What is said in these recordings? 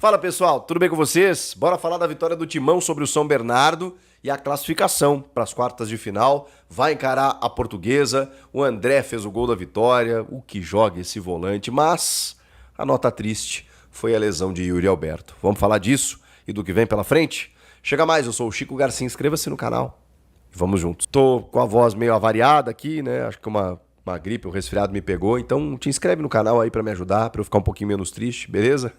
Fala pessoal, tudo bem com vocês? Bora falar da vitória do Timão sobre o São Bernardo e a classificação para as quartas de final. Vai encarar a Portuguesa, o André fez o gol da vitória, o que joga esse volante, mas a nota triste foi a lesão de Yuri Alberto. Vamos falar disso e do que vem pela frente? Chega mais, eu sou o Chico Garcia, inscreva-se no canal e vamos juntos. Tô com a voz meio avariada aqui, né? Acho que uma gripe, um resfriado me pegou, então te inscreve no canal aí pra me ajudar, pra eu ficar um pouquinho menos triste, beleza?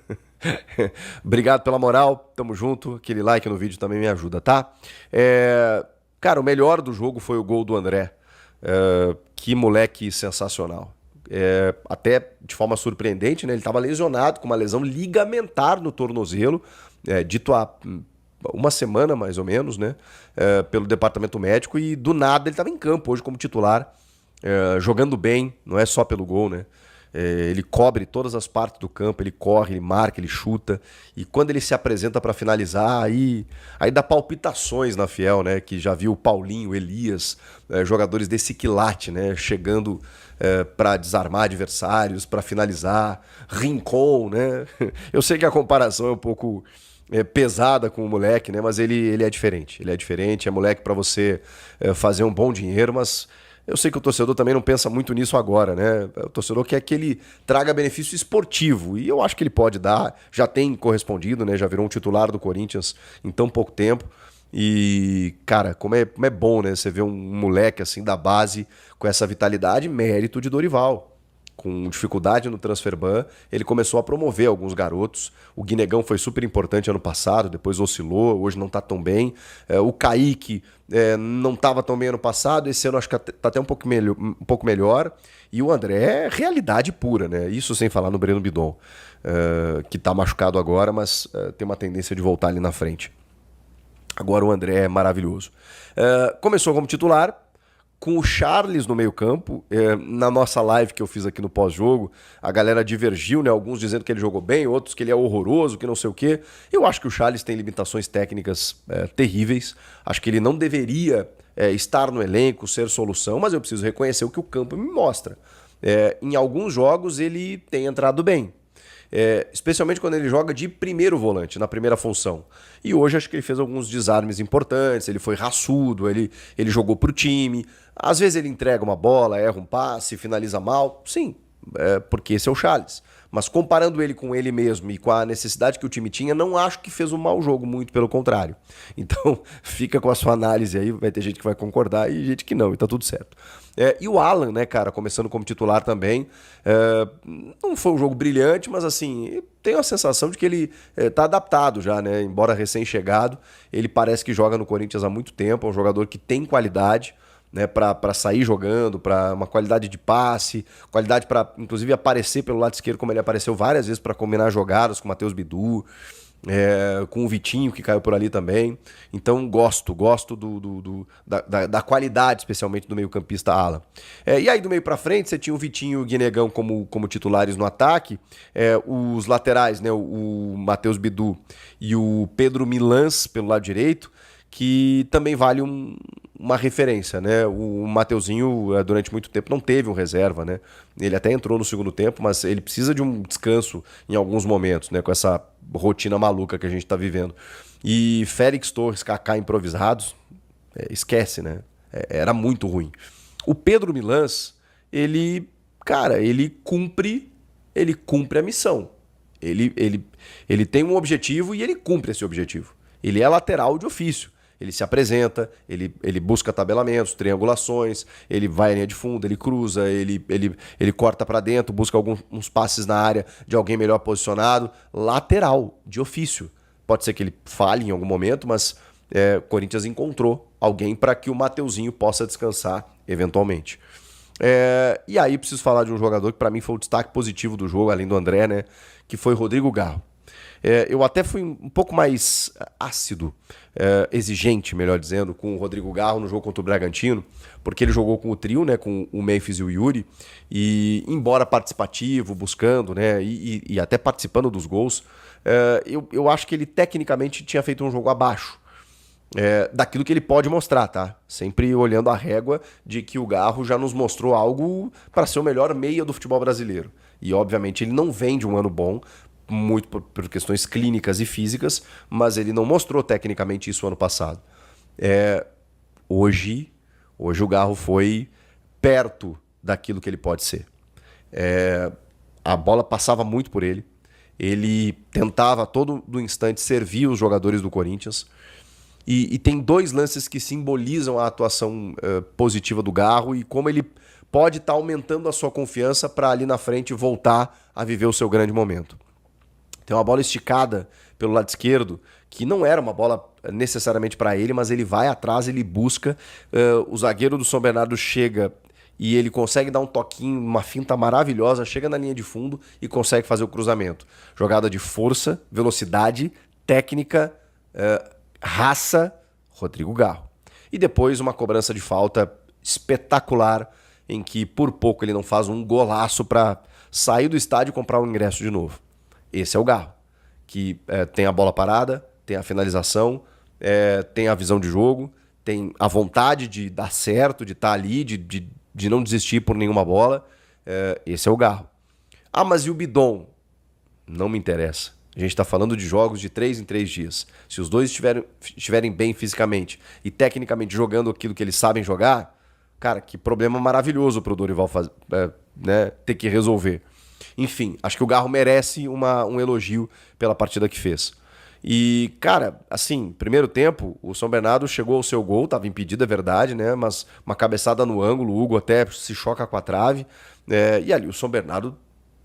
Obrigado pela moral, tamo junto, aquele like no vídeo também me ajuda, tá? Cara, o melhor do jogo foi o gol do André, que moleque sensacional. Até de forma surpreendente, né? Ele tava lesionado com uma lesão ligamentar no tornozelo, dito há uma semana mais ou menos, né? Pelo departamento médico, e do nada ele tava em campo hoje como titular, jogando bem, não é só pelo gol, né? Ele cobre todas as partes do campo, ele corre, ele marca, ele chuta, e quando ele se apresenta para finalizar, aí dá palpitações na Fiel, né? Que já viu o Paulinho, Elias, jogadores desse quilate, né? Chegando para desarmar adversários, para finalizar, Rincon, né? Eu sei que a comparação é um pouco pesada com o moleque, né? Mas ele é diferente, é moleque para você fazer um bom dinheiro, mas eu sei que o torcedor também não pensa muito nisso agora, né? O torcedor quer que ele traga benefício esportivo, e eu acho que ele pode dar, já tem correspondido, né? Já virou um titular do Corinthians em tão pouco tempo. E, cara, como é bom, né? Você ver um moleque assim da base com essa vitalidade, mérito de Dorival. Com dificuldade no transferban, ele começou a promover alguns garotos. O Guinegão foi super importante ano passado, depois oscilou, hoje não tá tão bem. O Kaique não estava tão bem ano passado, esse ano acho que tá até um pouco melhor. E o André é realidade pura, né? Isso sem falar no Breno Bidon, que tá machucado agora, mas tem uma tendência de voltar ali na frente. Agora o André é maravilhoso. Começou como titular, com o Charles no meio-campo. Na nossa live que eu fiz aqui no pós-jogo, a galera divergiu, né? Alguns dizendo que ele jogou bem, outros que ele é horroroso, que não sei o quê. Eu acho que o Charles tem limitações técnicas terríveis. Acho que ele não deveria estar no elenco, ser solução, mas eu preciso reconhecer o que o campo me mostra. Em alguns jogos ele tem entrado bem. Especialmente quando ele joga de primeiro volante, na primeira função. E hoje acho que ele fez alguns desarmes importantes, ele foi raçudo, ele jogou pro time. Às vezes ele entrega uma bola, erra um passe, finaliza mal. Sim, porque esse é o Charles. Mas comparando ele com ele mesmo e com a necessidade que o time tinha, não acho que fez um mau jogo, muito pelo contrário. Então fica com a sua análise aí, vai ter gente que vai concordar e gente que não, e tá tudo certo. E o Alan, né, cara, começando como titular também, não foi um jogo brilhante, mas assim, tenho a sensação de que ele tá adaptado já, né, embora recém-chegado, ele parece que joga no Corinthians há muito tempo, é um jogador que tem qualidade, né, para sair jogando, para uma qualidade de passe, qualidade para inclusive aparecer pelo lado esquerdo, como ele apareceu várias vezes para combinar jogadas com o Matheus Bidu, com o Vitinho, que caiu por ali também. Então gosto da qualidade, especialmente do meio-campista Alan. E aí do meio para frente você tinha o Vitinho e o Guinegão como titulares no ataque, os laterais, né, o Matheus Bidu e o Pedro Milans pelo lado direito, que também vale uma referência, né? O Mateuzinho, durante muito tempo, não teve um reserva, né? Ele até entrou no segundo tempo, mas ele precisa de um descanso em alguns momentos, né? Com essa rotina maluca que a gente está vivendo. E Félix Torres, Kaká improvisados, esquece, né? Era muito ruim. O Pedro Milans, ele cumpre a missão. Ele tem um objetivo e ele cumpre esse objetivo. Ele é lateral de ofício. Ele se apresenta, ele busca tabelamentos, triangulações, ele vai à linha de fundo, ele cruza, ele corta para dentro, busca alguns passes na área de alguém melhor posicionado. Lateral, de ofício. Pode ser que ele falhe em algum momento, mas o Corinthians encontrou alguém para que o Mateuzinho possa descansar eventualmente. E aí preciso falar de um jogador que para mim foi o destaque positivo do jogo, além do André, né? Que foi Rodrigo Garro. Eu até fui um pouco mais ácido, exigente, melhor dizendo, com o Rodrigo Garro no jogo contra o Bragantino, porque ele jogou com o trio, né, com o Memphis e o Yuri, e embora participativo, buscando, né, e até participando dos gols, eu acho que ele tecnicamente tinha feito um jogo abaixo daquilo que ele pode mostrar, tá? Sempre olhando a régua de que o Garro já nos mostrou algo para ser o melhor meia do futebol brasileiro. E obviamente ele não vem de um ano bom, muito por questões clínicas e físicas, mas ele não mostrou tecnicamente isso ano passado. Hoje o Garro foi perto daquilo que ele pode ser. A bola passava muito por ele. Ele tentava a todo instante servir os jogadores do Corinthians. E tem dois lances que simbolizam a atuação positiva do Garro e como ele pode estar aumentando a sua confiança para ali na frente voltar a viver o seu grande momento. Tem uma bola esticada pelo lado esquerdo, que não era uma bola necessariamente para ele, mas ele vai atrás, ele busca. O zagueiro do São Bernardo chega e ele consegue dar um toquinho, uma finta maravilhosa, chega na linha de fundo e consegue fazer o cruzamento. Jogada de força, velocidade, técnica, raça, Rodrigo Garro. E depois uma cobrança de falta espetacular, em que por pouco ele não faz um golaço para sair do estádio e comprar um ingresso de novo. Esse é o Garro, que tem a bola parada, tem a finalização, tem a visão de jogo, tem a vontade de dar certo, de estar ali, de não desistir por nenhuma bola. Esse é o Garro. Ah, mas e o Bidon? Não me interessa. A gente está falando de jogos de 3 em 3 dias. Se os dois estiverem bem fisicamente e tecnicamente jogando aquilo que eles sabem jogar, cara, que problema maravilhoso para o Dorival ter que resolver. Enfim, acho que o Garro merece um elogio pela partida que fez. E, cara, assim, primeiro tempo, o São Bernardo chegou ao seu gol, estava impedido, é verdade, né? Mas uma cabeçada no ângulo, o Hugo até se choca com a trave. E ali o São Bernardo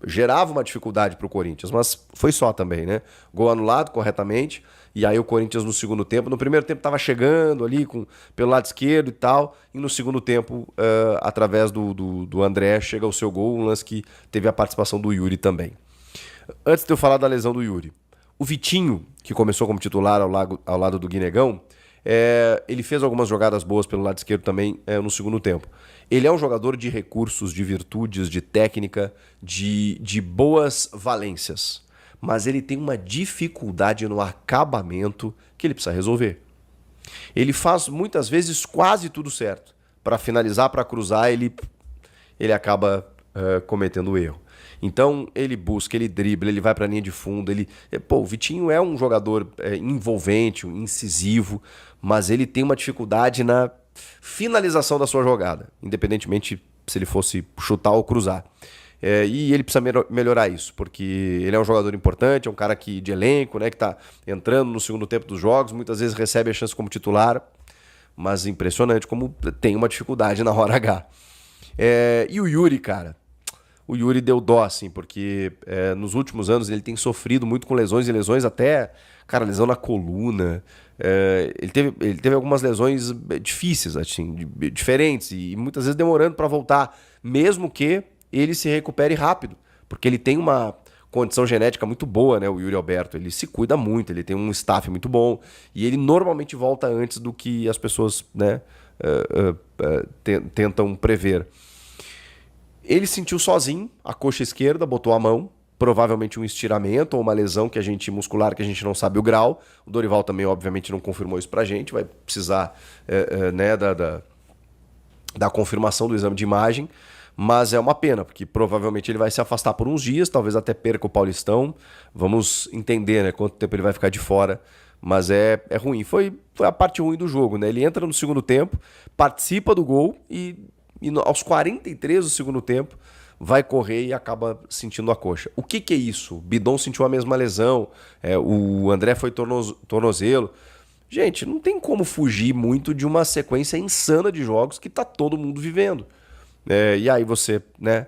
gerava uma dificuldade para o Corinthians, mas foi só também, né? Gol anulado corretamente. E aí o Corinthians no segundo tempo, no primeiro tempo estava chegando ali pelo lado esquerdo e tal, e no segundo tempo, através do André, chega ao seu gol, um lance que teve a participação do Yuri também. Antes de eu falar da lesão do Yuri, o Vitinho, que começou como titular ao lado do Guinegão, ele fez algumas jogadas boas pelo lado esquerdo também no segundo tempo. Ele é um jogador de recursos, de virtudes, de técnica, de boas valências. Mas ele tem uma dificuldade no acabamento que ele precisa resolver. Ele faz muitas vezes quase tudo certo. Para finalizar, para cruzar, ele acaba cometendo erro. Então ele busca, ele dribla, ele vai para a linha de fundo. O Vitinho é um jogador envolvente, incisivo, mas ele tem uma dificuldade na finalização da sua jogada, independentemente se ele fosse chutar ou cruzar. E ele precisa melhorar isso, porque ele é um jogador importante, é um cara de elenco, né, que está entrando no segundo tempo dos jogos, muitas vezes recebe a chance como titular, mas impressionante como tem uma dificuldade na hora H. E o Yuri, cara, o Yuri deu dó, assim, porque nos últimos anos ele tem sofrido muito com lesões, e lesões até, cara, lesão na coluna. Ele teve algumas lesões difíceis, assim, diferentes, e muitas vezes demorando para voltar, mesmo que ele se recupere rápido, porque ele tem uma condição genética muito boa, né? O Yuri Alberto, ele se cuida muito, ele tem um staff muito bom, e ele normalmente volta antes do que as pessoas, né, tentam prever. Ele sentiu sozinho a coxa esquerda, botou a mão, provavelmente um estiramento ou uma lesão muscular que a gente não sabe o grau. O Dorival também, obviamente, não confirmou isso pra gente, vai precisar né, da confirmação do exame de imagem. Mas é uma pena, porque provavelmente ele vai se afastar por uns dias, talvez até perca o Paulistão. Vamos entender, né, quanto tempo ele vai ficar de fora. Mas é ruim. Foi a parte ruim do jogo, né? Ele entra no segundo tempo, participa do gol e aos 43 do segundo tempo vai correr e acaba sentindo a coxa. O que é isso? O Bidon sentiu a mesma lesão, o André foi tornozelo. Gente, não tem como fugir muito de uma sequência insana de jogos que tá todo mundo vivendo. E aí você, né,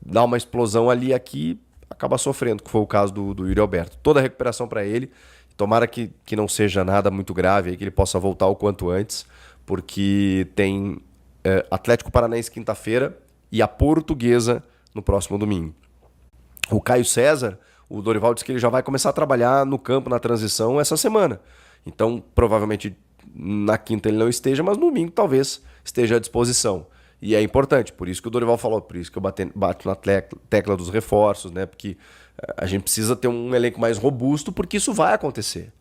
dá uma explosão ali e aqui, acaba sofrendo, que foi o caso do Yuri Alberto. Toda a recuperação para ele, tomara que não seja nada muito grave, aí, que ele possa voltar o quanto antes, porque tem Atlético Paranaense quinta-feira e a Portuguesa no próximo domingo. O Caio César, o Dorival disse que ele já vai começar a trabalhar no campo, na transição, essa semana. Então, provavelmente na quinta ele não esteja, mas no domingo talvez esteja à disposição. E é importante, por isso que o Dorival falou, por isso que eu bato na tecla dos reforços, né? Porque a gente precisa ter um elenco mais robusto, porque isso vai acontecer.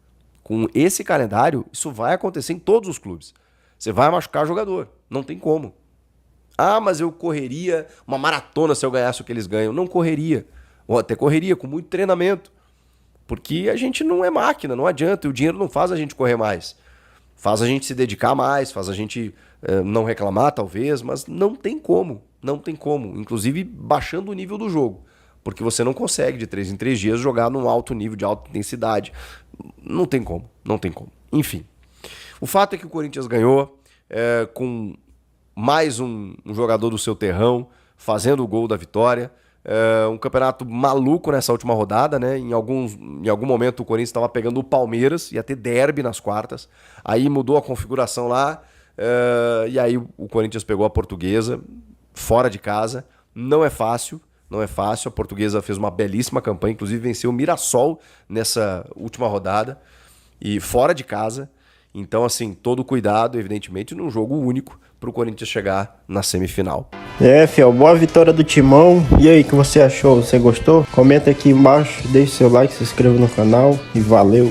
Com esse calendário, isso vai acontecer em todos os clubes. Você vai machucar jogador, não tem como. Ah, mas eu correria uma maratona se eu ganhasse o que eles ganham. Não correria. ou até correria, com muito treinamento. Porque a gente não é máquina, não adianta, e o dinheiro não faz a gente correr mais. Faz a gente se dedicar mais, faz a gente não reclamar, talvez, mas não tem como, não tem como. Inclusive baixando o nível do jogo. Porque você não consegue de 3 em 3 dias jogar num alto nível de alta intensidade. Não tem como, não tem como. Enfim, o fato é que o Corinthians ganhou com mais um jogador do seu terrão fazendo o gol da vitória. Um campeonato maluco nessa última rodada, né? Em algum momento o Corinthians estava pegando o Palmeiras, ia ter derby nas quartas. Aí mudou a configuração lá, e aí o Corinthians pegou a Portuguesa fora de casa. Não é fácil, não é fácil. A Portuguesa fez uma belíssima campanha, inclusive venceu o Mirassol nessa última rodada e fora de casa. Então, assim, todo cuidado, evidentemente, num jogo único para o Corinthians chegar na semifinal. Fiel, boa vitória do Timão. E aí, o que você achou? Você gostou? Comenta aqui embaixo, deixe seu like, se inscreva no canal e valeu!